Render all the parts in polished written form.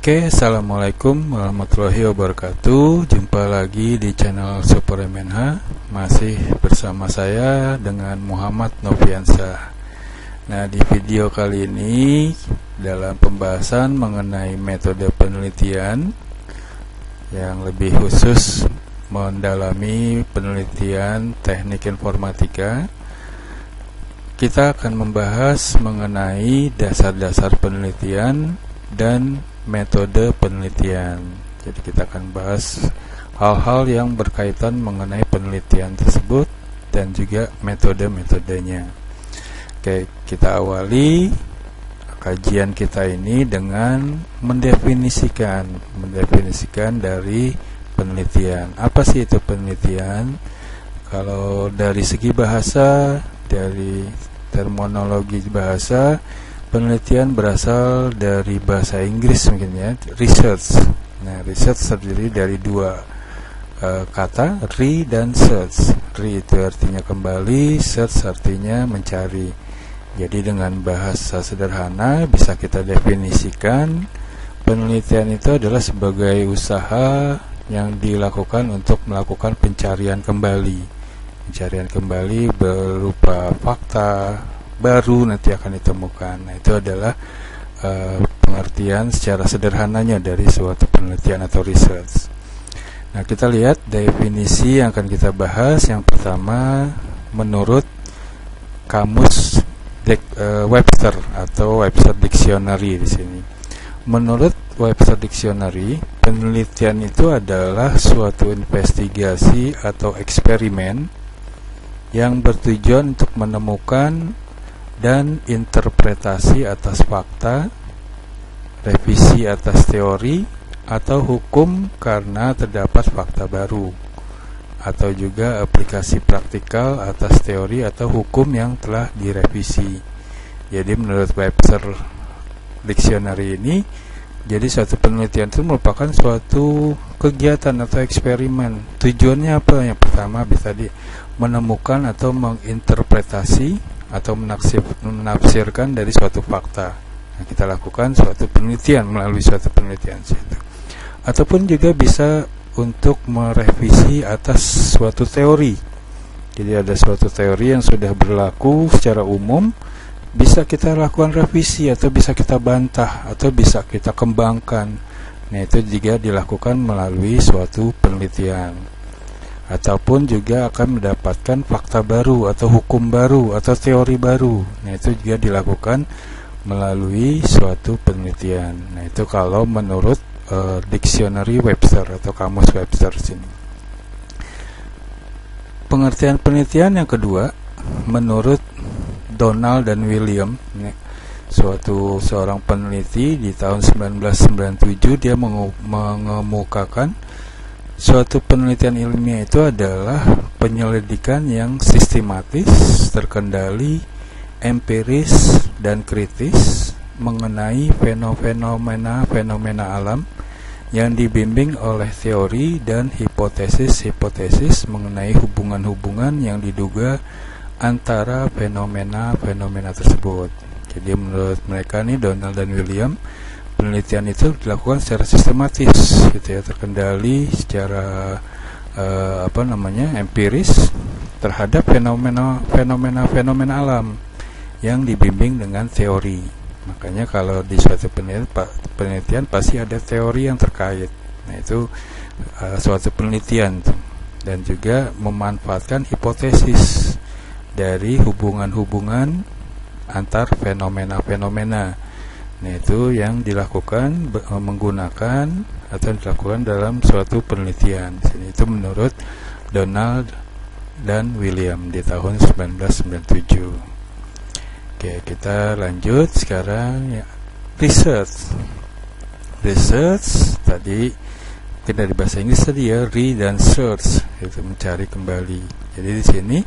Oke, assalamualaikum warahmatullahi wabarakatuh. Jumpa lagi di channel Super MNH. Masih bersama saya dengan Muhammad Noviansa. Nah, di video kali ini dalam pembahasan mengenai metode penelitian yang lebih khusus mendalami penelitian teknik informatika, kita akan membahas mengenai dasar-dasar penelitian dan metode penelitian. Jadi kita akan bahas hal-hal yang berkaitan mengenai penelitian tersebut dan juga metode-metodenya. Oke, kita awali kajian kita ini dengan mendefinisikan dari penelitian. Apa sih itu penelitian? Kalau dari segi bahasa, dari terminologi bahasa, penelitian berasal dari bahasa Inggris mungkin ya, research. Nah, research terdiri dari dua kata, re dan search. Re itu artinya kembali, search artinya mencari. Jadi dengan bahasa sederhana bisa kita definisikan penelitian itu adalah sebagai usaha yang dilakukan untuk melakukan pencarian kembali. Pencarian kembali berupa fakta baru nanti akan ditemukan. Nah, itu adalah pengertian secara sederhananya dari suatu penelitian atau research. Nah, kita lihat definisi yang akan kita bahas. Yang pertama, menurut kamus Webster atau Webster Dictionary di sini. Menurut Webster Dictionary, penelitian itu adalah suatu investigasi atau eksperimen yang bertujuan untuk menemukan dan interpretasi atas fakta, revisi atas teori, atau hukum karena terdapat fakta baru, atau juga aplikasi praktikal atas teori atau hukum yang telah direvisi. Jadi menurut Webster Dictionary ini, jadi suatu penelitian itu merupakan suatu kegiatan atau eksperimen. Tujuannya apa? Yang pertama bisa menemukan atau menginterpretasi atau menafsirkan dari suatu fakta. Nah, kita lakukan suatu penelitian melalui suatu penelitian situ. Ataupun juga bisa untuk merevisi atas suatu teori. Jadi ada suatu teori yang sudah berlaku secara umum, bisa kita lakukan revisi atau bisa kita bantah atau bisa kita kembangkan. Nah, itu juga dilakukan melalui suatu penelitian. Ataupun juga akan mendapatkan fakta baru atau hukum baru atau teori baru. Nah, itu juga dilakukan melalui suatu penelitian. Nah, itu kalau menurut dictionary Webster atau kamus Webster sini. Pengertian penelitian yang kedua, menurut Donald dan William, seorang peneliti di tahun 1997, dia mengemukakan suatu penelitian ilmiah itu adalah penyelidikan yang sistematis, terkendali, empiris, dan kritis mengenai fenomena alam yang dibimbing oleh teori dan hipotesis-hipotesis mengenai hubungan-hubungan yang diduga antara fenomena-fenomena tersebut. Jadi menurut mereka nih, Donald dan William, penelitian itu dilakukan secara sistematis, gitu ya, terkendali secara empiris terhadap fenomena alam yang dibimbing dengan teori. Makanya kalau di suatu penelitian pasti ada teori yang terkait. Nah, itu suatu penelitian, dan juga memanfaatkan hipotesis dari hubungan-hubungan antar fenomena-fenomena. Nah, itu yang dilakukan menggunakan atau dilakukan dalam suatu penelitian. Sini itu menurut Donald dan William di tahun 1997. Oke, kita lanjut sekarang ya. Research tadi mungkin dari bahasa Inggris tadi ya, re dan search, itu mencari kembali. Jadi di sini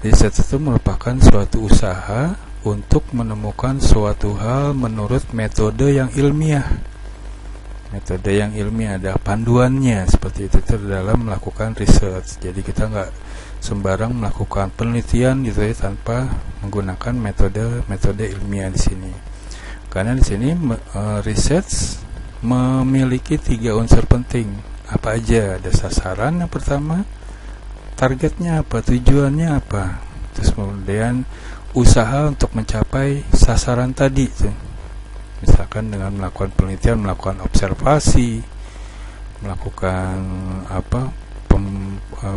research itu merupakan suatu usaha untuk menemukan suatu hal menurut metode yang ilmiah. Metode yang ilmiah ada panduannya, seperti itu dalam melakukan research. Jadi kita nggak sembarang melakukan penelitian gitu ya tanpa menggunakan metode ilmiah di sini. Karena di sini research memiliki 3 unsur penting. Apa aja? Ada sasaran yang pertama, targetnya apa, tujuannya apa, terus kemudian usaha untuk mencapai sasaran tadi tuh. Misalkan dengan melakukan penelitian, melakukan observasi, melakukan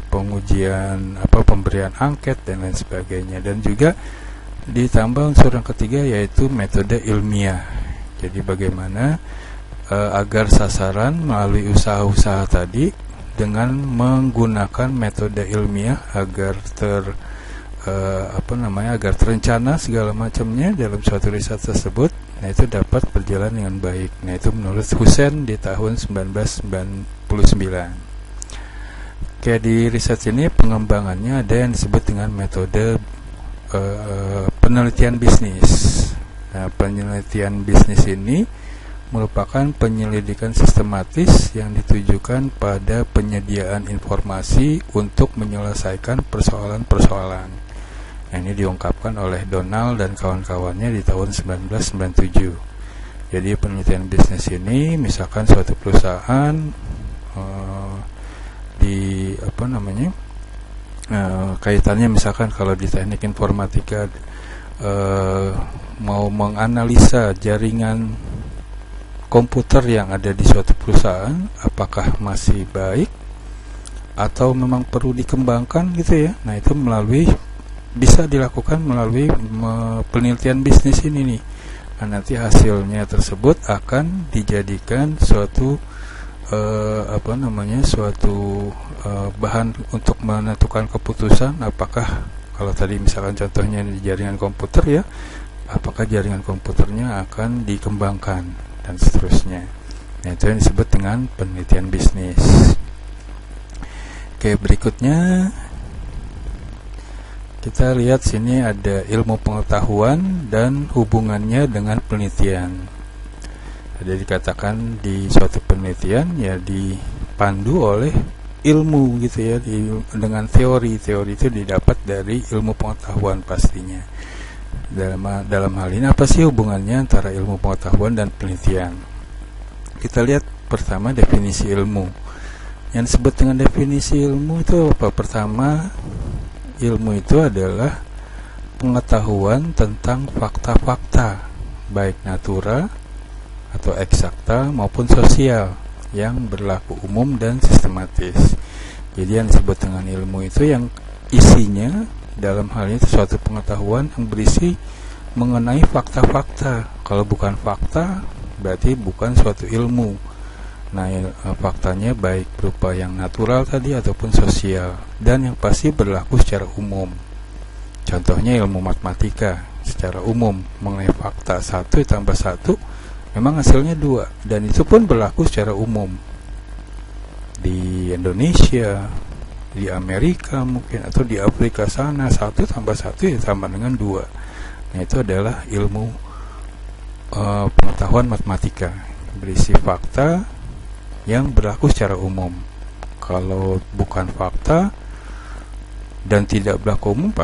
pengujian, pemberian angket dan lain sebagainya. Dan juga ditambah unsur yang ketiga, yaitu metode ilmiah. Jadi bagaimana agar sasaran melalui usaha-usaha tadi dengan menggunakan metode ilmiah agar agar terencana segala macamnya dalam suatu riset tersebut, nah itu dapat berjalan dengan baik. Nah itu menurut Hussein di tahun 1999. Kayak di riset ini pengembangannya ada yang disebut dengan metode penelitian bisnis. Nah, penelitian bisnis ini merupakan penyelidikan sistematis yang ditujukan pada penyediaan informasi untuk menyelesaikan persoalan-persoalan. Nah, ini diungkapkan oleh Donald dan kawan-kawannya di tahun 1997. Jadi penelitian bisnis ini, misalkan suatu perusahaan kaitannya misalkan kalau di teknik informatika mau menganalisa jaringan komputer yang ada di suatu perusahaan, apakah masih baik atau memang perlu dikembangkan gitu ya. Nah itu bisa dilakukan melalui penelitian bisnis ini nih. Nah, nanti hasilnya tersebut akan dijadikan suatu bahan untuk menentukan keputusan, apakah kalau tadi misalkan contohnya di jaringan komputer ya, apakah jaringan komputernya akan dikembangkan dan seterusnya. Nah itu yang disebut dengan penelitian bisnis. Oke, berikutnya kita lihat sini ada ilmu pengetahuan dan hubungannya dengan penelitian. Jadi dikatakan di suatu penelitian ya dipandu oleh ilmu gitu ya, dengan teori itu didapat dari ilmu pengetahuan pastinya. Dalam hal ini apa sih hubungannya antara ilmu pengetahuan dan penelitian? Kita lihat pertama definisi ilmu. Yang disebut dengan definisi ilmu itu apa? Pertama, ilmu itu adalah pengetahuan tentang fakta-fakta, baik natural atau eksakta maupun sosial, yang berlaku umum dan sistematis. Jadi yang disebut dengan ilmu itu yang isinya dalam hal ini suatu pengetahuan yang berisi mengenai fakta-fakta. Kalau bukan fakta, berarti bukan suatu ilmu. Nah, faktanya baik berupa yang natural tadi ataupun sosial, dan yang pasti berlaku secara umum. Contohnya ilmu matematika secara umum mengenai fakta 1 tambah 1 memang hasilnya 2, dan itu pun berlaku secara umum di Indonesia, di Amerika mungkin, atau di Afrika sana 1 tambah 1 ya sama dengan 2. Nah itu adalah ilmu pengetahuan matematika, berisi fakta yang berlaku secara umum. Kalau bukan fakta dan tidak berlaku umum,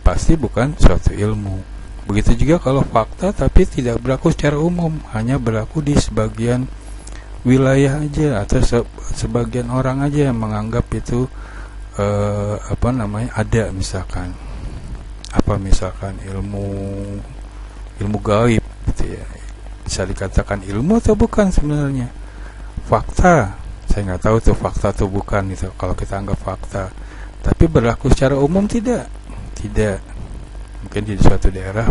pasti bukan suatu ilmu. Begitu juga kalau fakta tapi tidak berlaku secara umum, hanya berlaku di sebagian wilayah aja, atau sebagian orang aja yang menganggap itu ada, misalkan ilmu gaib gitu ya. Bisa dikatakan ilmu atau bukan sebenarnya? Fakta, saya nggak tahu tuh fakta atau bukan itu kalau kita anggap fakta. Tapi berlaku secara umum tidak. Mungkin di suatu daerah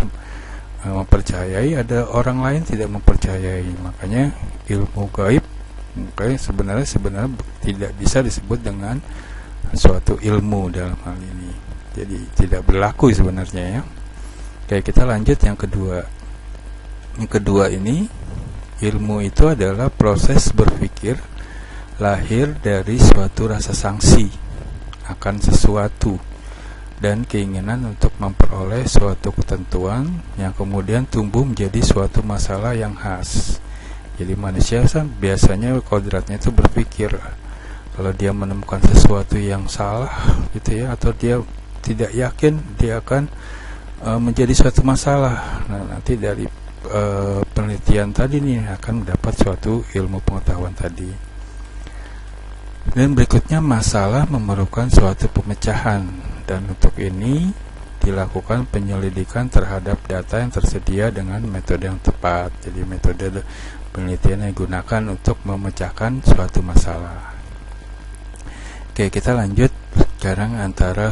mempercayai, ada orang lain tidak mempercayai. Makanya ilmu gaib sebenarnya tidak bisa disebut dengan suatu ilmu dalam hal ini. Jadi tidak berlaku sebenarnya ya. Oke, kita lanjut yang kedua. Yang kedua ini, ilmu itu adalah proses berpikir lahir dari suatu rasa sangsi akan sesuatu dan keinginan untuk memperoleh suatu ketentuan yang kemudian tumbuh menjadi suatu masalah yang khas. Jadi manusia biasanya kodratnya itu berpikir, kalau dia menemukan sesuatu yang salah gitu ya, atau dia tidak yakin dia akan menjadi suatu masalah. Nah, nanti dari penelitian tadi nih akan mendapat suatu ilmu pengetahuan tadi. Dan berikutnya masalah memerlukan suatu pemecahan, dan untuk ini dilakukan penyelidikan terhadap data yang tersedia dengan metode yang tepat. Jadi metode penelitian yang digunakan untuk memecahkan suatu masalah. Oke, kita lanjut sekarang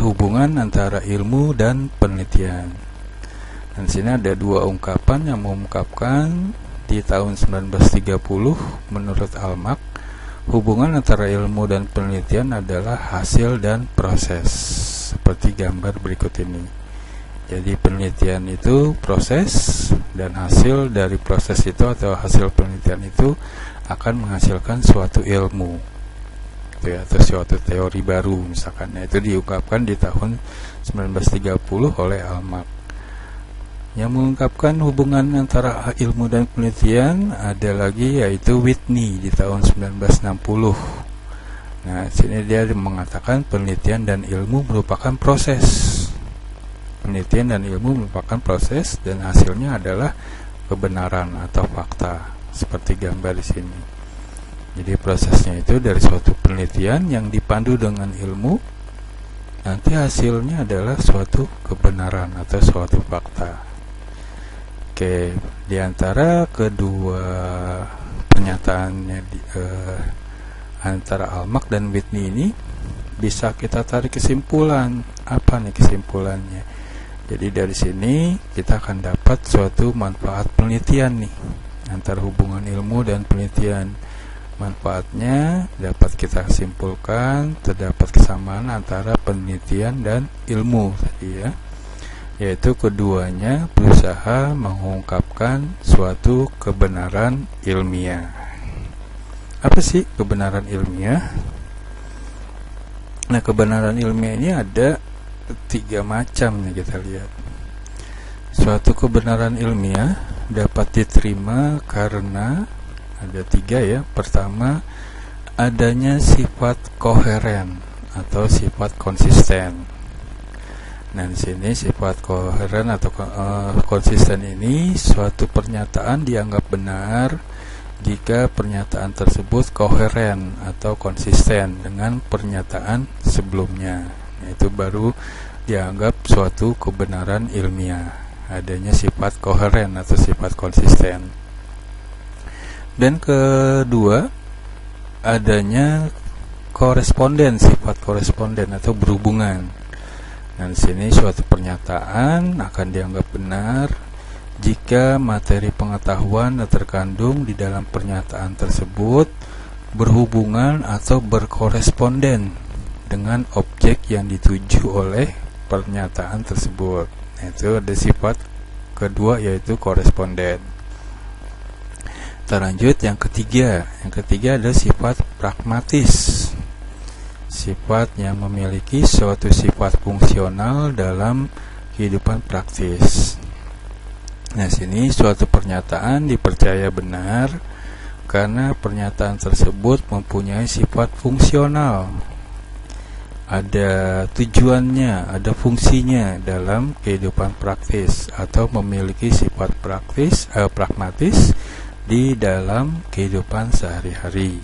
hubungan antara ilmu dan penelitian. Dan sini ada dua ungkapan yang mengungkapkan di tahun 1930 menurut Almak, hubungan antara ilmu dan penelitian adalah hasil dan proses, seperti gambar berikut ini. Jadi penelitian itu proses, dan hasil dari proses itu atau hasil penelitian itu akan menghasilkan suatu ilmu atau suatu teori baru misalkan. Nah, itu diungkapkan di tahun 1930 oleh Almak. Yang mengungkapkan hubungan antara ilmu dan penelitian ada lagi, yaitu Whitney di tahun 1960. Nah, sini dia mengatakan penelitian dan ilmu merupakan proses. Penelitian dan ilmu merupakan proses, dan hasilnya adalah kebenaran atau fakta, seperti gambar di sini. Jadi prosesnya itu dari suatu penelitian yang dipandu dengan ilmu, nanti hasilnya adalah suatu kebenaran atau suatu fakta. Oke, di antara kedua pernyataannya antara Almak dan Whitney ini bisa kita tarik kesimpulan. Apa nih kesimpulannya? Jadi dari sini kita akan dapat suatu manfaat penelitian nih, antara hubungan ilmu dan penelitian. Manfaatnya dapat kita simpulkan terdapat kesamaan antara penelitian dan ilmu tadi ya, yaitu keduanya berusaha mengungkapkan suatu kebenaran ilmiah. Apa sih kebenaran ilmiah? Nah, kebenaran ilmiah ini ada 3 macam nih, kita lihat. Suatu kebenaran ilmiah dapat diterima karena ada 3 ya. Pertama, adanya sifat koheren atau sifat konsisten. Nah, di sini sifat koheren atau konsisten ini suatu pernyataan dianggap benar jika pernyataan tersebut koheren atau konsisten dengan pernyataan sebelumnya. Nah, itu baru dianggap suatu kebenaran ilmiah. Adanya sifat koheren atau sifat konsisten. Dan kedua, adanya koresponden, sifat koresponden atau berhubungan. Dan di sini suatu pernyataan akan dianggap benar jika materi pengetahuan yang terkandung di dalam pernyataan tersebut berhubungan atau berkoresponden dengan objek yang dituju oleh pernyataan tersebut. Nah, itu ada sifat kedua, yaitu koresponden. Kita lanjut yang ketiga. Yang ketiga adalah sifat pragmatis. Sifat yang memiliki suatu sifat fungsional dalam kehidupan praktis. Nah, sini suatu pernyataan dipercaya benar karena pernyataan tersebut mempunyai sifat fungsional. Ada tujuannya, ada fungsinya dalam kehidupan praktis, atau memiliki sifat pragmatis di dalam kehidupan sehari-hari.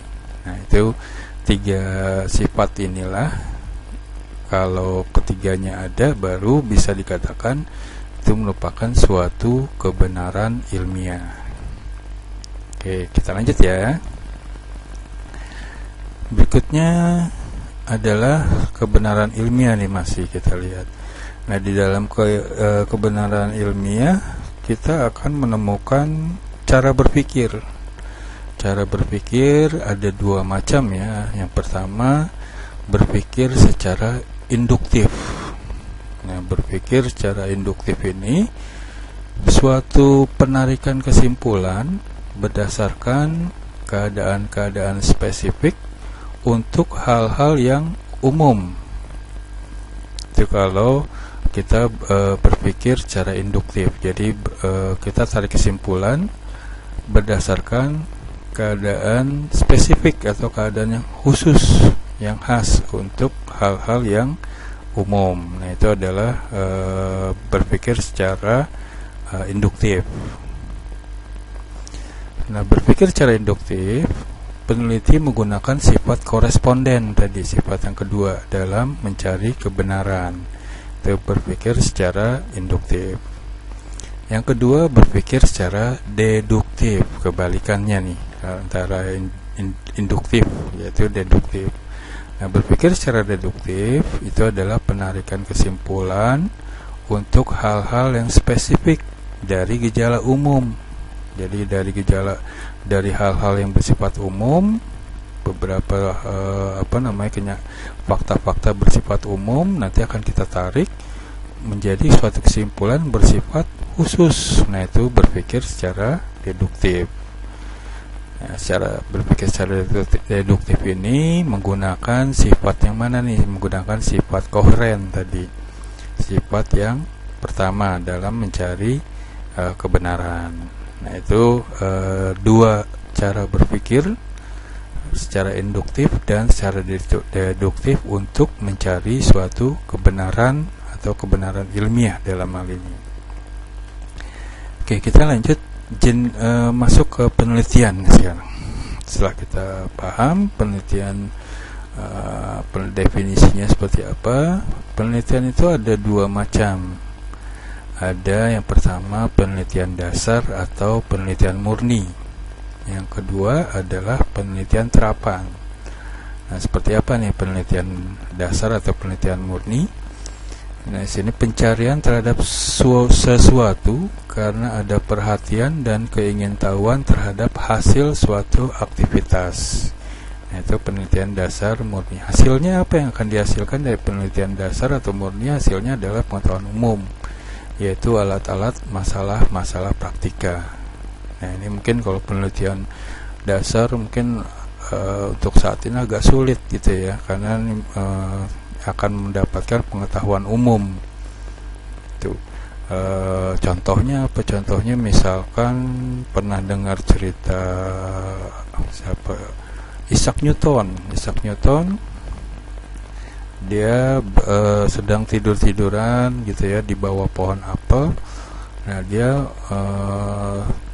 Nah, itu 3 sifat inilah, kalau ketiganya ada baru bisa dikatakan itu merupakan suatu kebenaran ilmiah. Oke, kita lanjut ya. Berikutnya adalah kebenaran ilmiah nih, masih kita lihat. Nah, di dalam kebenaran ilmiah kita akan menemukan cara berpikir. Cara berpikir ada 2 macam ya. Yang pertama, berpikir secara induktif. Nah, berpikir secara induktif ini suatu penarikan kesimpulan berdasarkan keadaan-keadaan spesifik untuk hal-hal yang umum. Itu kalau kita berpikir secara induktif. Jadi kita tarik kesimpulan berdasarkan keadaan spesifik atau keadaan yang khusus, yang khas untuk hal-hal yang umum. Nah, itu adalah berpikir secara induktif. Nah, berpikir secara induktif, peneliti menggunakan sifat koresponden tadi, sifat yang kedua dalam mencari kebenaran. Itu berpikir secara induktif. Yang kedua, berpikir secara deduktif, kebalikannya nih antara induktif, yaitu deduktif. Nah, berpikir secara deduktif itu adalah penarikan kesimpulan untuk hal-hal yang spesifik dari gejala umum. Jadi dari hal-hal yang bersifat umum, beberapa fakta-fakta bersifat umum nanti akan kita tarik menjadi suatu kesimpulan bersifat khusus. Nah, itu berpikir secara deduktif. Nah, berpikir secara deduktif ini menggunakan sifat yang mana nih? Menggunakan sifat koheren tadi. Sifat yang pertama dalam mencari kebenaran. Nah, itu dua cara berpikir, secara induktif dan secara deduktif untuk mencari suatu kebenaran atau kebenaran ilmiah dalam hal ini. Oke, kita lanjut masuk ke penelitian sekarang. Setelah kita paham penelitian, definisinya seperti apa, penelitian itu ada dua macam. Ada yang pertama penelitian dasar atau penelitian murni. Yang kedua adalah penelitian terapan. Nah, seperti apa nih penelitian dasar atau penelitian murni? Nah, di sini pencarian terhadap sesuatu karena ada perhatian dan keingintahuan terhadap hasil suatu aktivitas. Nah, itu penelitian dasar murni. Hasilnya apa yang akan dihasilkan dari penelitian dasar atau murni? Hasilnya adalah pengetahuan umum, yaitu alat-alat masalah-masalah praktika. Nah, ini mungkin kalau penelitian dasar mungkin untuk saat ini agak sulit gitu ya, karena akan mendapatkan pengetahuan umum. Itu contohnya apa? Contohnya misalkan pernah dengar cerita Isaac Newton. Dia sedang tidur-tiduran gitu ya di bawah pohon apel. Nah, dia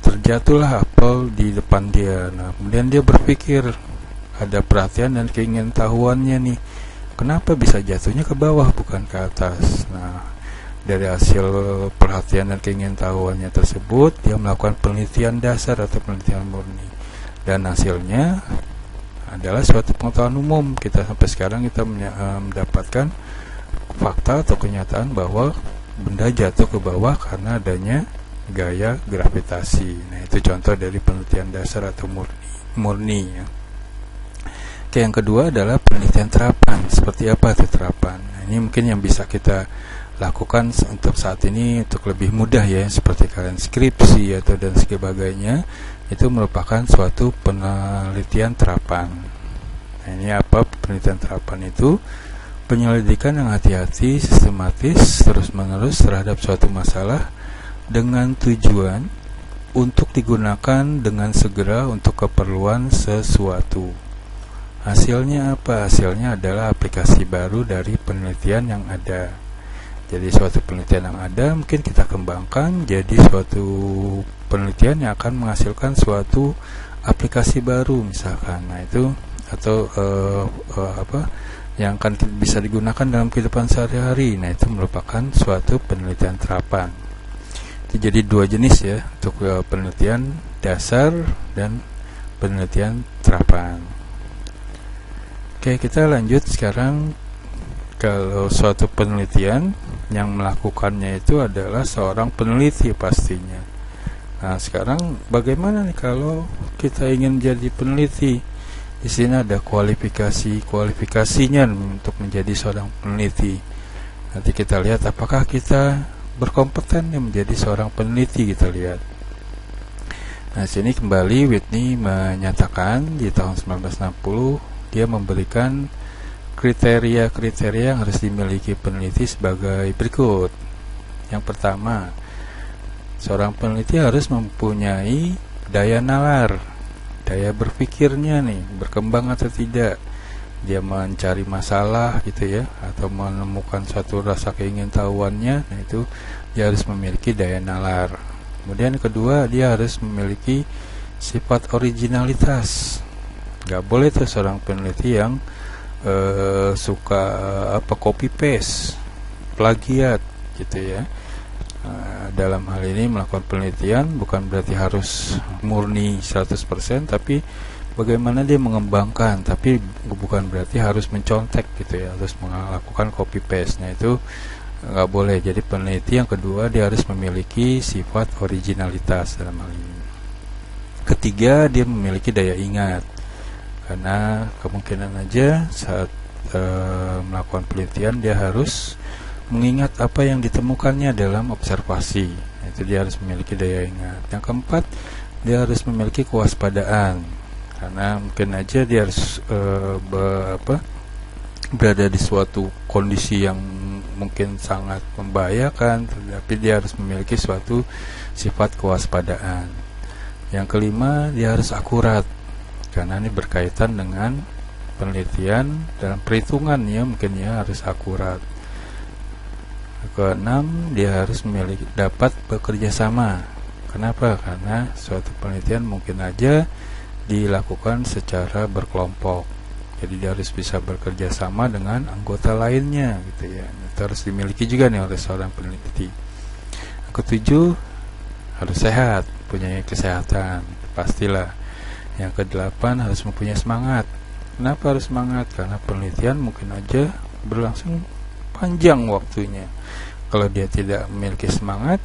terjatuhlah apel di depan dia. Nah, kemudian dia berpikir, ada perhatian dan keingintahuannya nih, kenapa bisa jatuhnya ke bawah bukan ke atas. Nah, dari hasil perhatian dan keingintahuannya tersebut, dia melakukan penelitian dasar atau penelitian murni, dan hasilnya adalah suatu pengetahuan umum. Kita sampai sekarang kita mendapatkan fakta atau kenyataan bahwa benda jatuh ke bawah karena adanya gaya gravitasi. Nah, itu contoh dari penelitian dasar atau murni ya. Oke, yang kedua adalah penelitian terapan. Seperti apa itu terapan? Nah, ini mungkin yang bisa kita lakukan untuk saat ini untuk lebih mudah ya, seperti kalian skripsi atau dan sebagainya. Itu merupakan suatu penelitian terapan. Nah, ini apa penelitian terapan itu? Penyelidikan yang hati-hati, sistematis, terus-menerus terhadap suatu masalah dengan tujuan untuk digunakan dengan segera untuk keperluan sesuatu. Hasilnya apa? Hasilnya adalah aplikasi baru dari penelitian yang ada. Jadi suatu penelitian yang ada mungkin kita kembangkan jadi suatu penelitian yang akan menghasilkan suatu aplikasi baru misalkan. Nah, itu atau yang akan bisa digunakan dalam kehidupan sehari-hari. Nah, itu merupakan suatu penelitian terapan. Itu jadi dua jenis ya, untuk penelitian dasar dan penelitian terapan. Oke, kita lanjut sekarang. Kalau suatu penelitian yang melakukannya itu adalah seorang peneliti pastinya. Nah, sekarang bagaimana nih kalau kita ingin jadi peneliti? Di sini ada kualifikasinya untuk menjadi seorang peneliti. Nanti kita lihat apakah kita berkompeten menjadi seorang peneliti, kita lihat. Nah, sini kembali Whitney menyatakan di tahun 1960 dia memberikan kriteria-kriteria yang harus dimiliki peneliti sebagai berikut. Yang pertama, seorang peneliti harus mempunyai daya nalar, daya berpikirnya nih, berkembang atau tidak. Dia mencari masalah gitu ya, atau menemukan suatu rasa keingintahuannya. Nah, itu dia harus memiliki daya nalar. Kemudian kedua, dia harus memiliki sifat originalitas. Nggak boleh tuh seorang peneliti yang suka copy paste, plagiat gitu ya. Dalam hal ini melakukan penelitian bukan berarti harus murni 100%, tapi bagaimana dia mengembangkan, tapi bukan berarti harus mencontek gitu ya, harus melakukan copy paste. Nah itu nggak boleh. Jadi peneliti yang kedua, dia harus memiliki sifat originalitas dalam hal ini. Ketiga, dia memiliki daya ingat, karena kemungkinan aja saat melakukan penelitian dia harus mengingat apa yang ditemukannya dalam observasi. Itu dia harus memiliki daya ingat. Yang keempat, dia harus memiliki kewaspadaan, karena mungkin aja dia harus berada di suatu kondisi yang mungkin sangat membahayakan, tapi dia harus memiliki suatu sifat kewaspadaan. Yang kelima, dia harus akurat, karena ini berkaitan dengan penelitian dalam perhitungan ya, mungkin ya harus akurat. Keenam, dia harus dapat bekerja sama. Kenapa? Karena suatu penelitian mungkin aja dilakukan secara berkelompok. Jadi dia harus bisa bekerja sama dengan anggota lainnya gitu ya. Itu harus dimiliki juga nih oleh seorang peneliti. Yang ketujuh, harus sehat, punya kesehatan, pastilah. Yang kedelapan, harus mempunyai semangat. Kenapa harus semangat? Karena penelitian mungkin aja berlangsung panjang waktunya. Kalau dia tidak memiliki semangat,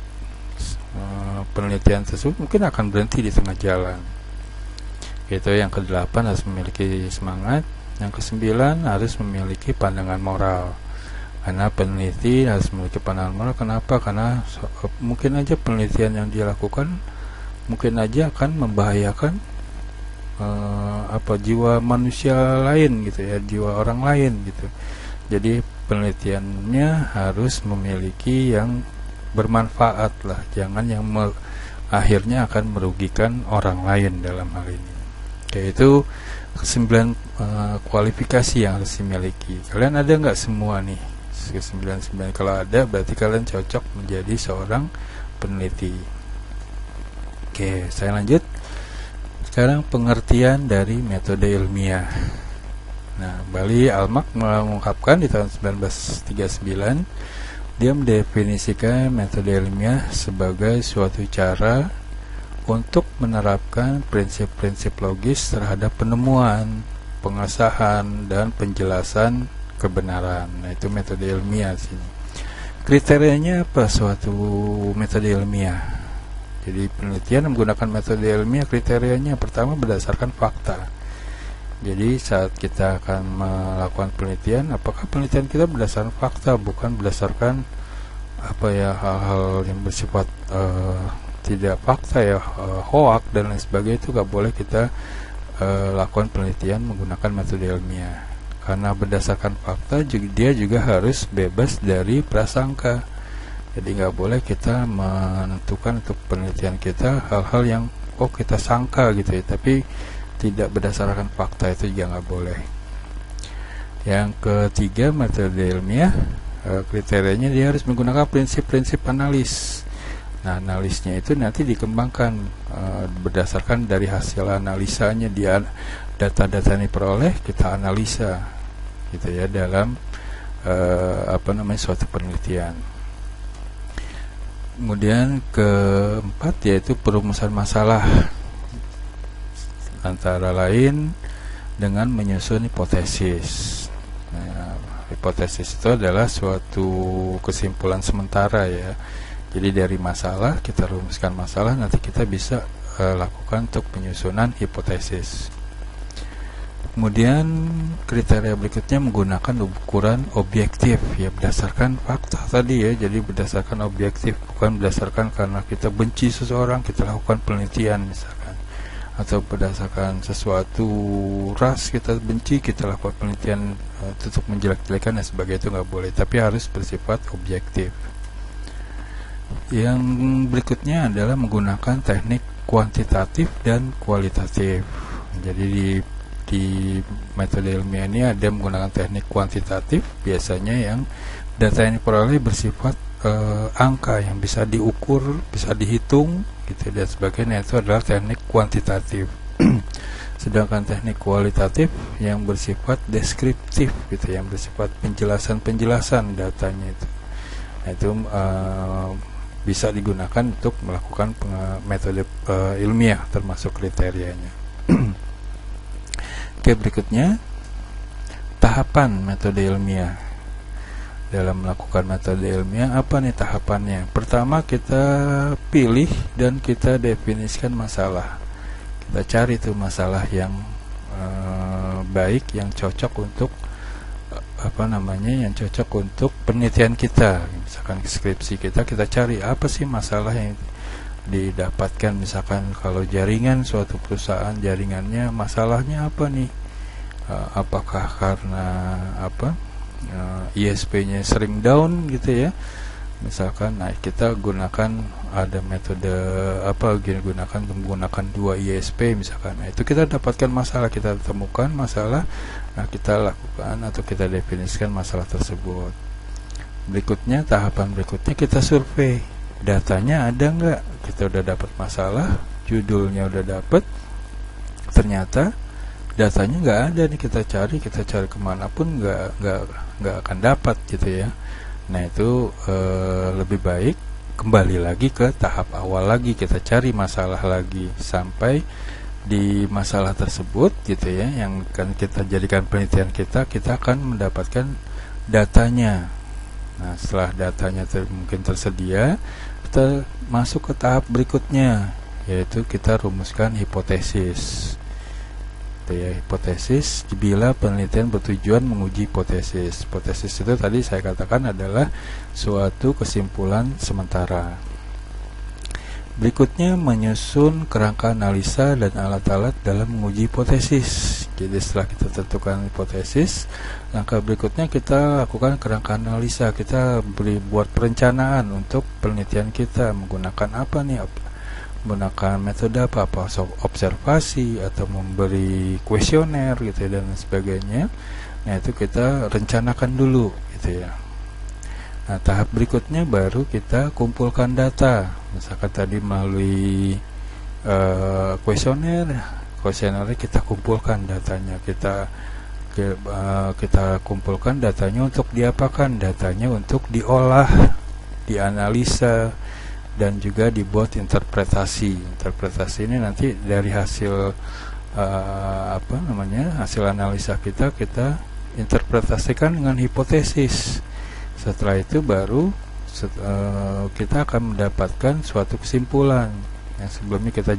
penelitian tersebut mungkin akan berhenti di tengah jalan. Itu yang kedelapan, harus memiliki semangat. Yang kesembilan, harus memiliki pandangan moral. Karena peneliti harus memiliki pandangan moral. Kenapa? Karena mungkin aja penelitian yang dia lakukan mungkin aja akan membahayakan jiwa manusia lain gitu ya, jiwa orang lain gitu. Jadi penelitiannya harus memiliki yang bermanfaat lah, jangan yang akhirnya akan merugikan orang lain dalam hal ini. Yaitu 9 kualifikasi yang harus dimiliki. Kalian ada nggak semua nih? 9. Kalau ada, berarti kalian cocok menjadi seorang peneliti. Oke, saya lanjut. Sekarang pengertian dari metode ilmiah. Nah, Bali Almak mengungkapkan di tahun 1939, dia mendefinisikan metode ilmiah sebagai suatu cara untuk menerapkan prinsip-prinsip logis terhadap penemuan, pengesahan, dan penjelasan kebenaran. Nah, itu metode ilmiah sini. Kriterianya apa suatu metode ilmiah? Jadi penelitian menggunakan metode ilmiah, kriterianya pertama berdasarkan fakta. Jadi saat kita akan melakukan penelitian, apakah penelitian kita berdasarkan fakta, bukan berdasarkan hal-hal yang bersifat tidak fakta ya, hoak dan lain sebagainya. Itu gak boleh kita lakukan penelitian menggunakan metode ilmiah. Karena berdasarkan fakta, dia juga harus bebas dari prasangka. Jadi gak boleh kita menentukan untuk penelitian kita hal-hal yang kita sangka gitu ya, tapi tidak berdasarkan fakta, itu juga nggak boleh. Yang ketiga, metode ilmiah, kriterianya dia harus menggunakan prinsip-prinsip analis. Nah, analisnya itu nanti dikembangkan berdasarkan dari hasil analisanya, dia data-data yang diperoleh kita analisa gitu ya dalam suatu penelitian. Kemudian keempat, yaitu perumusan masalah, antara lain dengan menyusun hipotesis. Nah, hipotesis itu adalah suatu kesimpulan sementara ya. Jadi dari masalah, kita rumuskan masalah, nanti kita bisa lakukan untuk penyusunan hipotesis. Kemudian kriteria berikutnya menggunakan ukuran objektif ya, berdasarkan fakta tadi ya. Jadi berdasarkan objektif, bukan berdasarkan karena kita benci seseorang kita lakukan penelitian misalkan, atau berdasarkan sesuatu ras kita benci kita lakukan penelitian untuk menjelek-jelekan dan sebagainya, itu nggak boleh, tapi harus bersifat objektif. Yang berikutnya adalah menggunakan teknik kuantitatif dan kualitatif. Jadi di metode ilmiah ini ada menggunakan teknik kuantitatif, biasanya yang data yang diperoleh bersifat angka yang bisa diukur, bisa dihitung gitu dan sebagainya, itu adalah teknik kuantitatif. Sedangkan teknik kualitatif yang bersifat deskriptif gitu, yang bersifat penjelasan datanya itu. Nah, itu bisa digunakan untuk melakukan metode ilmiah termasuk kriterianya. Oke, berikutnya tahapan metode ilmiah. Dalam melakukan metode ilmiah, apa nih tahapannya? Pertama, kita pilih dan kita definisikan masalah. Kita cari tuh masalah yang baik, yang cocok untuk yang cocok untuk penelitian kita. Misalkan skripsi kita cari apa sih masalah yang didapatkan. Misalkan kalau jaringan suatu perusahaan, jaringannya masalahnya apa nih? Apakah karena ISP-nya sering down gitu ya, misalkan. Nah, kita gunakan ada metode menggunakan 2 ISP misalkan. Nah, itu kita dapatkan masalah, kita temukan masalah, nah kita lakukan atau kita definisikan masalah tersebut. Berikutnya, tahapan berikutnya kita survei. Datanya ada nggak? Kita udah dapat masalah, judulnya udah dapat, ternyata datanya nggak ada nih. Kita cari kemanapun nggak akan dapat gitu ya. Nah, itu lebih baik kembali lagi ke tahap awal lagi, kita cari masalah lagi sampai di masalah tersebut gitu ya, yang akan kita jadikan penelitian kita akan mendapatkan datanya. Nah, setelah datanya mungkin tersedia, kita masuk ke tahap berikutnya, yaitu kita rumuskan hipotesis. Hipotesis bila penelitian bertujuan menguji hipotesis. Hipotesis itu tadi saya katakan adalah suatu kesimpulan sementara. Berikutnya, menyusun kerangka analisa dan alat-alat dalam menguji hipotesis. Jadi setelah kita tentukan hipotesis, langkah berikutnya kita lakukan kerangka analisa. Kita buat perencanaan untuk penelitian kita, menggunakan apa nih? Menggunakan metode apa observasi atau memberi kuesioner gitu dan sebagainya. Nah, itu kita rencanakan dulu gitu ya. Nah, tahap berikutnya baru kita kumpulkan data. Misalkan tadi melalui kuesionernya kita kumpulkan datanya, kita kumpulkan datanya untuk diapakan? Datanya untuk diolah, dianalisa, dan juga dibuat interpretasi. Interpretasi ini nanti dari hasil hasil analisa kita interpretasikan dengan hipotesis. Setelah itu baru kita akan mendapatkan suatu kesimpulan. Yang sebelumnya kita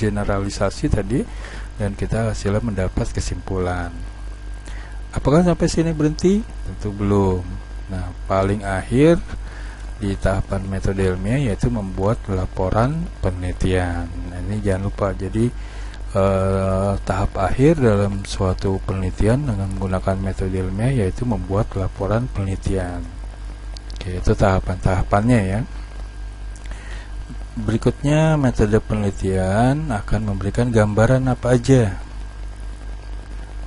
generalisasi tadi, dan kita hasilnya mendapat kesimpulan. Apakah sampai sini berhenti? Tentu belum. Nah, paling akhir di tahapan metode ilmiah yaitu membuat laporan penelitian. Nah, ini jangan lupa. Jadi tahap akhir dalam suatu penelitian dengan menggunakan metode ilmiah yaitu membuat laporan penelitian. Oke, itu tahapan-tahapannya ya. Berikutnya, metode penelitian akan memberikan gambaran apa aja.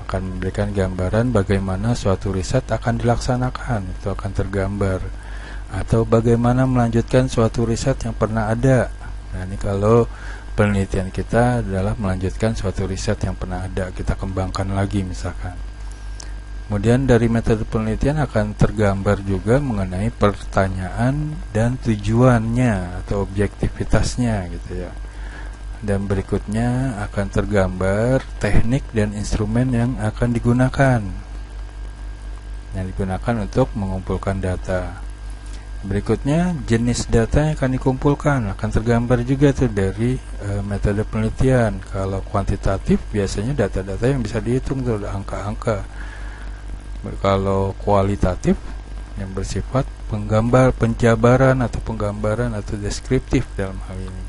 Akan memberikan gambaran bagaimana suatu riset akan dilaksanakan, itu akan tergambar. Atau bagaimana melanjutkan suatu riset yang pernah ada. Nah, ini kalau penelitian kita adalah melanjutkan suatu riset yang pernah ada, kita kembangkan lagi misalkan. Kemudian dari metode penelitian akan tergambar juga mengenai pertanyaan dan tujuannya atau objektivitasnya gitu ya. Dan berikutnya akan tergambar teknik dan instrumen yang akan digunakan, untuk mengumpulkan data. Berikutnya, jenis data yang akan dikumpulkan akan tergambar juga tuh dari metode penelitian. Kalau kuantitatif biasanya data-data yang bisa dihitung tuh, angka-angka. Kalau kualitatif yang bersifat penjabaran atau deskriptif dalam hal ini.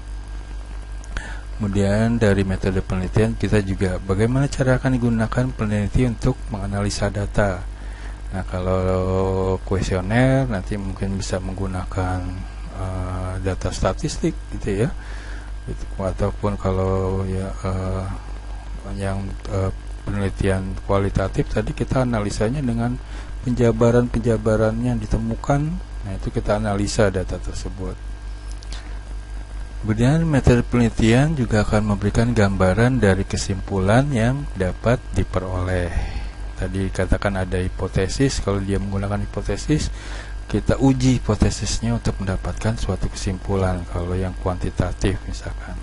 Kemudian dari metode penelitian kita juga bagaimana cara akan digunakan peneliti untuk menganalisa data. Nah, kalau kuesioner nanti mungkin bisa menggunakan data statistik gitu ya. Ataupun kalau ya yang penelitian kualitatif tadi kita analisanya dengan penjabaran yang ditemukan. Nah, itu kita analisa data tersebut. Kemudian metode penelitian juga akan memberikan gambaran dari kesimpulan yang dapat diperoleh. Tadi katakan ada hipotesis, kalau dia menggunakan hipotesis, kita uji hipotesisnya untuk mendapatkan suatu kesimpulan. Kalau yang kuantitatif misalkan,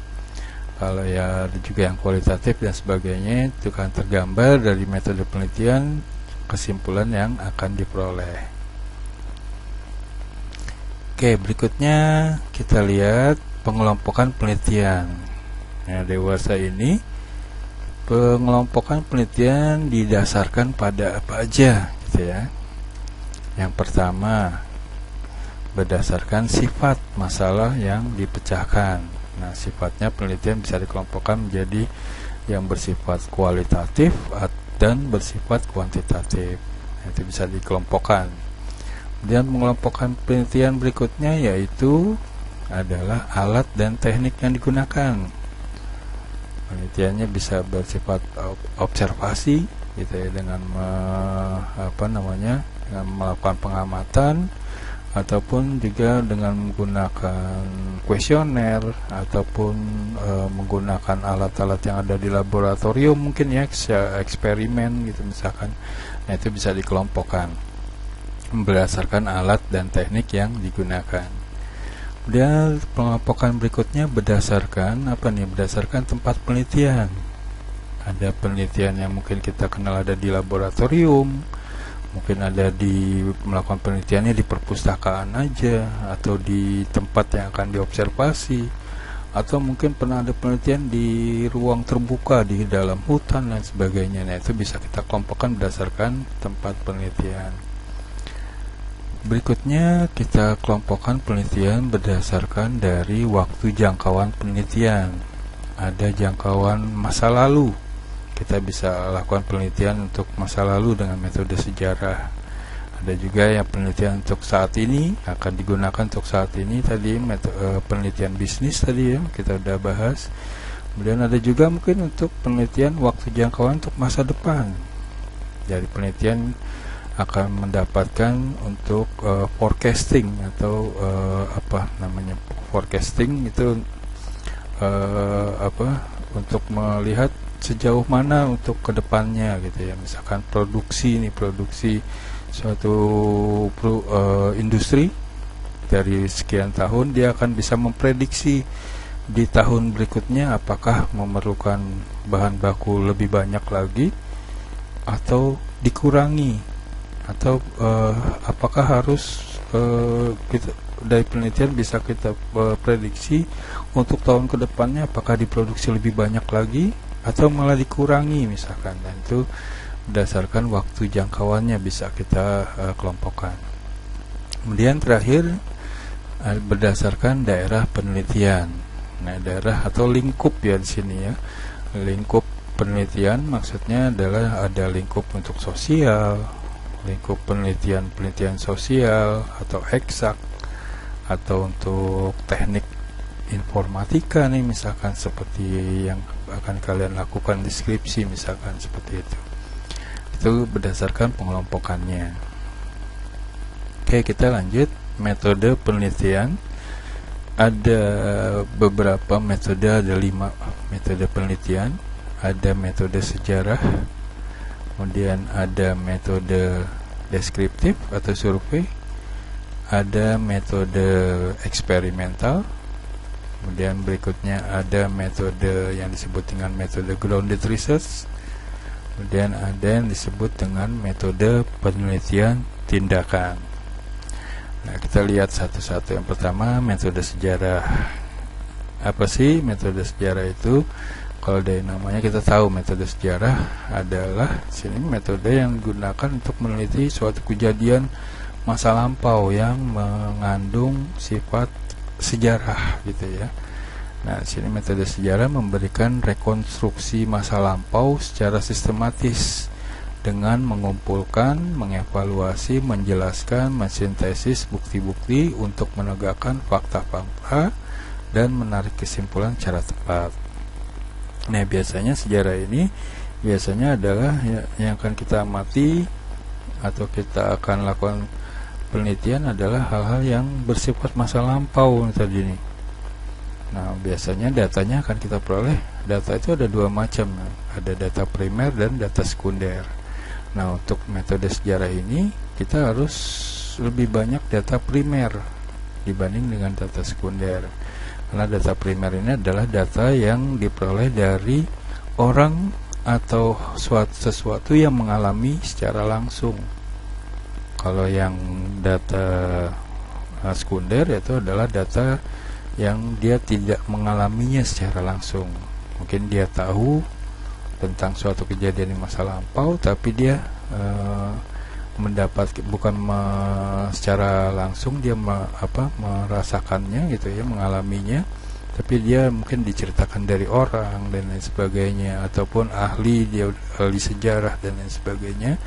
kalau ya juga yang kualitatif dan sebagainya, itu kan tergambar dari metode penelitian kesimpulan yang akan diperoleh. Oke, berikutnya kita lihat pengelompokan penelitian. Nah, dewasa ini pengelompokan penelitian didasarkan pada apa aja gitu ya. Yang pertama, berdasarkan sifat masalah yang dipecahkan. Nah, sifatnya penelitian bisa dikelompokkan menjadi yang bersifat kualitatif dan bersifat kuantitatif. Nah, itu bisa dikelompokkan. Dan mengelompokkan penelitian berikutnya yaitu adalah alat dan teknik yang digunakan. Penelitiannya bisa bersifat observasi gitu ya, dengan dengan melakukan pengamatan, ataupun juga dengan menggunakan kuesioner, ataupun menggunakan alat-alat yang ada di laboratorium mungkin ya, eksperimen gitu misalkan. Nah, itu bisa dikelompokkan berdasarkan alat dan teknik yang digunakan. Kemudian pengelompokan berikutnya berdasarkan berdasarkan tempat penelitian. Ada penelitian yang mungkin kita kenal ada di laboratorium, mungkin ada melakukan penelitiannya di perpustakaan aja, atau di tempat yang akan diobservasi, atau mungkin pernah ada penelitian di ruang terbuka di dalam hutan dan sebagainya. Nah, itu bisa kita kelompokkan berdasarkan tempat penelitian. Berikutnya kita kelompokkan penelitian berdasarkan dari waktu jangkauan penelitian. Ada jangkauan masa lalu, kita bisa lakukan penelitian untuk masa lalu dengan metode sejarah. Ada juga yang penelitian untuk saat ini, akan digunakan untuk saat ini, tadi penelitian bisnis tadi ya kita udah bahas. Kemudian ada juga mungkin untuk penelitian waktu jangkauan untuk masa depan. Jadi penelitian akan mendapatkan untuk forecasting atau forecasting itu untuk melihat sejauh mana untuk kedepannya gitu ya. Misalkan produksi suatu industri dari sekian tahun, dia akan bisa memprediksi di tahun berikutnya apakah memerlukan bahan baku lebih banyak lagi atau dikurangi, atau apakah harus dari penelitian bisa kita prediksi untuk tahun kedepannya apakah diproduksi lebih banyak lagi atau malah dikurangi misalkan. Dan itu berdasarkan waktu jangkauannya bisa kita kelompokkan. Kemudian terakhir berdasarkan daerah penelitian. Nah, daerah atau lingkup ya di sini ya. Lingkup penelitian maksudnya adalah ada lingkup untuk sosial, lingkup penelitian sosial atau eksak, atau untuk teknik informatika nih misalkan, seperti yang akan kalian lakukan di skripsi misalkan, seperti itu berdasarkan pengelompokannya. Oke, kita lanjut metode penelitian. Ada beberapa metode, ada 5 metode penelitian. Ada metode sejarah, kemudian ada metode deskriptif atau survei, ada metode eksperimental, kemudian berikutnya ada metode yang disebut dengan metode grounded research, kemudian ada yang disebut dengan metode penelitian tindakan. Nah, kita lihat satu-satu. Yang pertama, metode sejarah. Apa sih metode sejarah itu? Kalau dari namanya kita tahu metode sejarah adalah sini metode yang digunakan untuk meneliti suatu kejadian masa lampau yang mengandung sifat sejarah gitu ya. Nah, sini metode sejarah memberikan rekonstruksi masa lampau secara sistematis dengan mengumpulkan, mengevaluasi, menjelaskan, mensintesis bukti-bukti untuk menegakkan fakta-fakta dan menarik kesimpulan secara tepat. Nah, biasanya sejarah ini adalah yang akan kita amati atau kita akan lakukan penelitian adalah hal-hal yang bersifat masa lampau tadi nih. Nah, biasanya datanya akan kita peroleh, data itu ada dua macam, ada data primer dan data sekunder. Nah, untuk metode sejarah ini kita harus lebih banyak data primer dibanding dengan data sekunder, karena data primer ini adalah data yang diperoleh dari orang atau sesuatu yang mengalami secara langsung. Kalau yang data sekunder itu adalah data yang dia tidak mengalaminya secara langsung. Mungkin dia tahu tentang suatu kejadian di masa lampau, tapi dia secara langsung dia merasakannya gitu ya, mengalaminya, tapi dia mungkin diceritakan dari orang dan lain sebagainya, ataupun ahli sejarah dan lain sebagainya.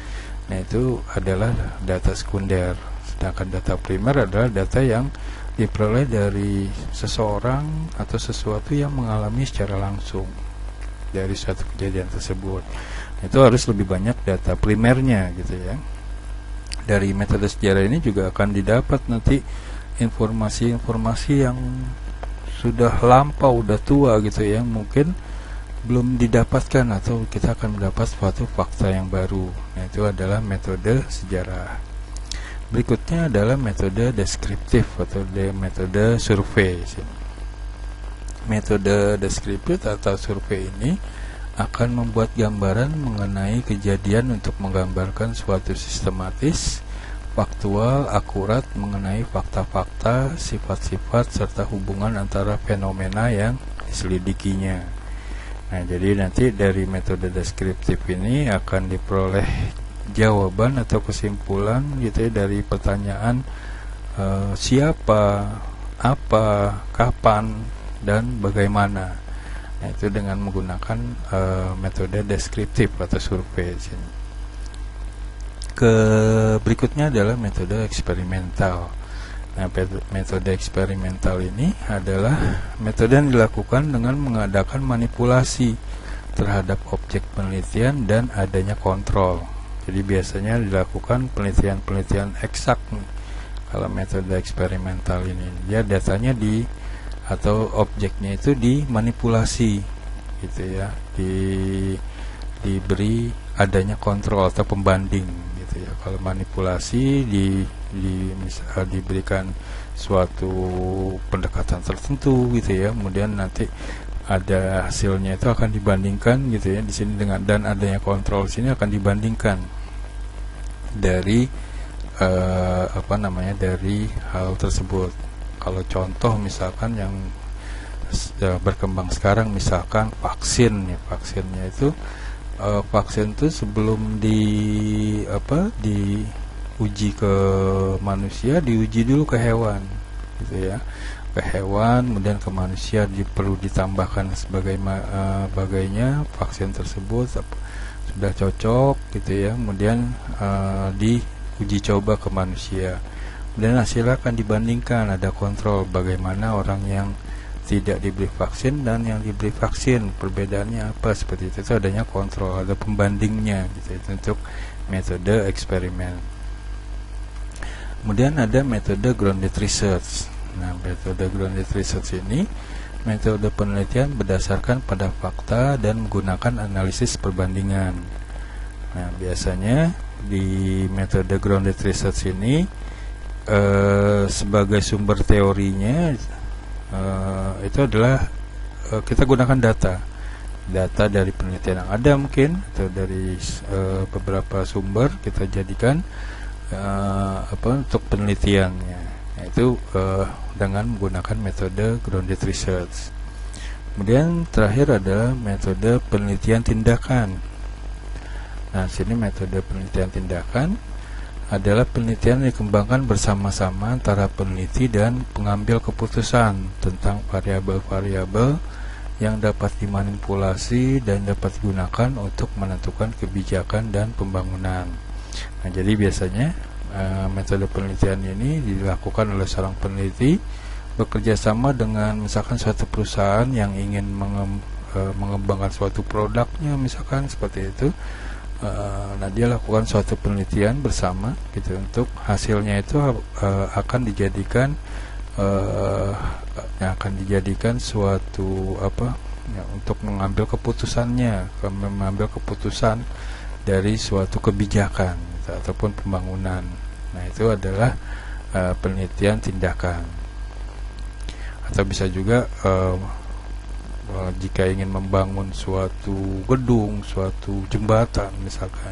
Nah, itu adalah data sekunder. Sedangkan data primer adalah data yang diperoleh dari seseorang atau sesuatu yang mengalami secara langsung dari suatu kejadian tersebut. Itu harus lebih banyak data primernya gitu ya. Dari metode sejarah ini juga akan didapat nanti informasi-informasi yang sudah lampau, udah tua gitu ya, mungkin belum didapatkan, atau kita akan mendapat suatu fakta yang baru. Nah, itu adalah metode sejarah. Berikutnya adalah metode deskriptif atau metode survei. Metode deskriptif atau survei ini akan membuat gambaran mengenai kejadian untuk menggambarkan suatu sistematis, faktual, akurat mengenai fakta-fakta, sifat-sifat, serta hubungan antara fenomena yang diselidikinya. Nah, jadi nanti dari metode deskriptif ini akan diperoleh jawaban atau kesimpulan gitu ya dari pertanyaan siapa, apa, kapan, dan bagaimana. Nah, itu dengan menggunakan metode deskriptif atau survei. Berikutnya adalah metode eksperimental. Nah, metode eksperimental ini adalah metode yang dilakukan dengan mengadakan manipulasi terhadap objek penelitian dan adanya kontrol. Jadi biasanya dilakukan penelitian-penelitian eksak kalau metode eksperimental ini. Dia datanya atau objeknya itu dimanipulasi gitu ya, diberi adanya kontrol atau pembanding gitu ya. Kalau manipulasi diberikan suatu pendekatan tertentu gitu ya, kemudian nanti ada hasilnya itu akan dibandingkan gitu ya di sini dengan, dan adanya kontrol di sini akan dibandingkan dari dari hal tersebut. Kalau contoh misalkan yang berkembang sekarang, misalkan vaksinnya itu vaksin itu sebelum diuji ke manusia, diuji dulu ke hewan gitu ya, ke hewan, kemudian ke manusia perlu ditambahkan sebagainya vaksin tersebut sudah cocok gitu ya, kemudian diuji coba ke manusia, kemudian hasilnya akan dibandingkan, ada kontrol bagaimana orang yang tidak diberi vaksin dan yang diberi vaksin, perbedaannya apa, seperti itu adanya kontrol, ada pembandingnya gitu. Itu untuk metode eksperimen. Kemudian ada metode grounded research. Nah, metode grounded research ini metode penelitian berdasarkan pada fakta dan menggunakan analisis perbandingan. Nah, biasanya di metode grounded research ini sebagai sumber teorinya itu adalah kita gunakan data dari penelitian yang ada mungkin, atau dari beberapa sumber kita jadikan untuk penelitiannya. Nah, itu dengan menggunakan metode grounded research. Kemudian terakhir adalah metode penelitian tindakan. Nah, sini metode penelitian tindakan adalah penelitian yang dikembangkan bersama-sama antara peneliti dan pengambil keputusan tentang variabel-variabel yang dapat dimanipulasi dan dapat digunakan untuk menentukan kebijakan dan pembangunan. Nah, jadi biasanya metode penelitian ini dilakukan oleh seorang peneliti bekerja sama dengan misalkan suatu perusahaan yang ingin mengembangkan suatu produknya, misalkan seperti itu. Nah, dia lakukan suatu penelitian bersama gitu, untuk hasilnya itu akan dijadikan yang akan dijadikan suatu ya, untuk mengambil keputusannya, mengambil keputusan dari suatu kebijakan gitu, ataupun pembangunan. Nah, itu adalah penelitian tindakan. Atau bisa juga jika ingin membangun suatu gedung, suatu jembatan misalkan,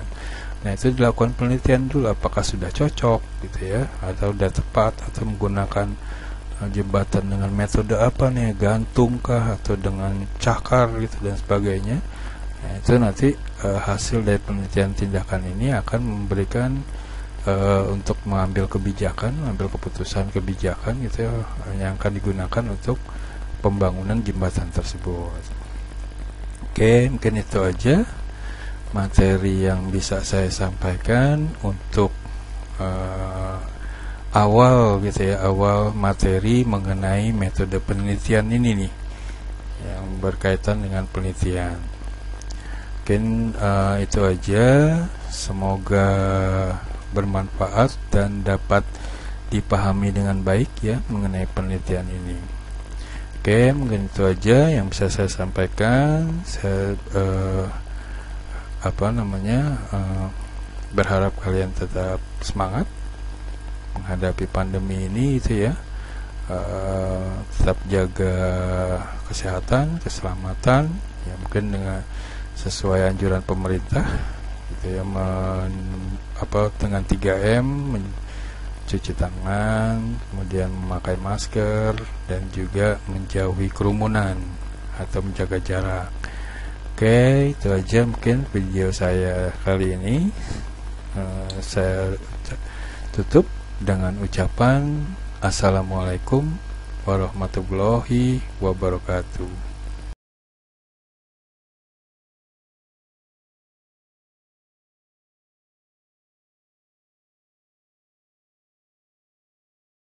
nah itu dilakukan penelitian dulu apakah sudah cocok gitu ya, atau sudah tepat, atau menggunakan jembatan dengan metode apa nih, gantungkah atau dengan cakar gitu dan sebagainya. Nah, itu nanti hasil dari penelitian tindakan ini akan memberikan untuk mengambil kebijakan, mengambil keputusan kebijakan gitu ya, yang akan digunakan untuk pembangunan jembatan tersebut. Oke, mungkin itu aja materi yang bisa saya sampaikan untuk awal gitu ya, awal materi mengenai metode penelitian ini nih, yang berkaitan dengan penelitian. Mungkin itu aja, semoga bermanfaat dan dapat dipahami dengan baik ya mengenai penelitian ini. Oke, mungkin itu aja yang bisa saya sampaikan. Saya berharap kalian tetap semangat menghadapi pandemi ini itu ya. Tetap jaga kesehatan, keselamatan ya, mungkin dengan sesuai anjuran pemerintah gitu ya, dengan 3M, cuci tangan, kemudian memakai masker, dan juga menjauhi kerumunan atau menjaga jarak. Oke, itu aja mungkin video saya kali ini. Saya tutup dengan ucapan Assalamualaikum warahmatullahi wabarakatuh.